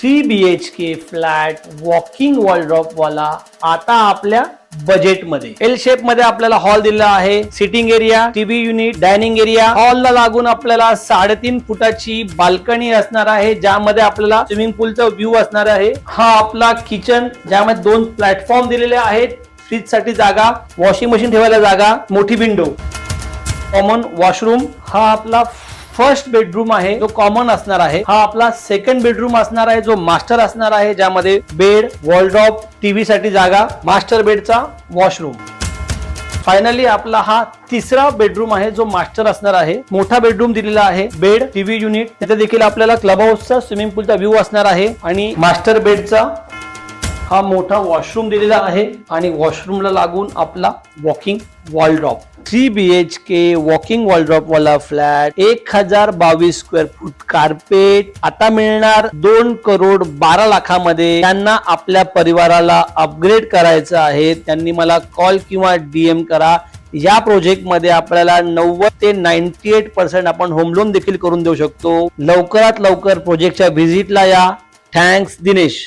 3 BHK flat walking wardrobe वाला आता आपल्या बजेट मध्ये एल शेप मध्ये आपल्याला हॉल दिलेला आहे. Sitting area, TV unit, dining area. हॉलला लागून आपल्याला 3.5 फुटाची बाल्कनी असणार आहे, ज्यामध्ये आपल्याला स्विमिंग पूलचा व्ह्यू असणार आहे. हा आपला किचन, ज्यामध्ये 2 प्लॅटफॉर्म दिलेले आहेत. फ्रीज साठी जागा, वॉशिंग मशीन ठेवायला जागा, मोठी विंडो, कॉमन वॉशरूम. हा आपला फर्स्ट बेडरूम आहे जो कॉमन असणार आहे. हा आपला सेकंड बेडरूम असणार आहे जो मास्टर असणार आहे, ज्यामध्ये बेड, वॉलड्रॉप, टीव्ही साठी जागा, मास्टर बेडचा वॉशरूम. फायनली आपला हा तिसरा बेडरूम आहे जो मास्टर असणार आहे. मोठा बेडरूम दिलेला आहे, बेड, टीव्ही युनिट. तिथे देखील आपल्याला क्लब हाऊसचा स्विमिंग पूलचा व्ह्यू असणार आहे आणि मास्टर बेडचा हा मोठा वॉशरूम दिलेला आहे आणि वॉशरूमला लागून आपला walking wardrobe. 3 BHK walking wardrobe वाला फ्लॅट 1022 स्क्वेअर फूट, कार्पेट. आता मिळणार 2,12,00,000 त्यांना आपल्या परिवाराला अपग्रेड करायचं आहे. त्यांनी मला कॉल किंवा DM करा. या प्रोजेक्ट मध्ये आपल्याला 90 ते 98% आपण होम लोन देखील करून देऊ शकतो. लवकरात लवकर प्रोजेक्टच्या व्हिजिटला या. थँक्स दिनेश.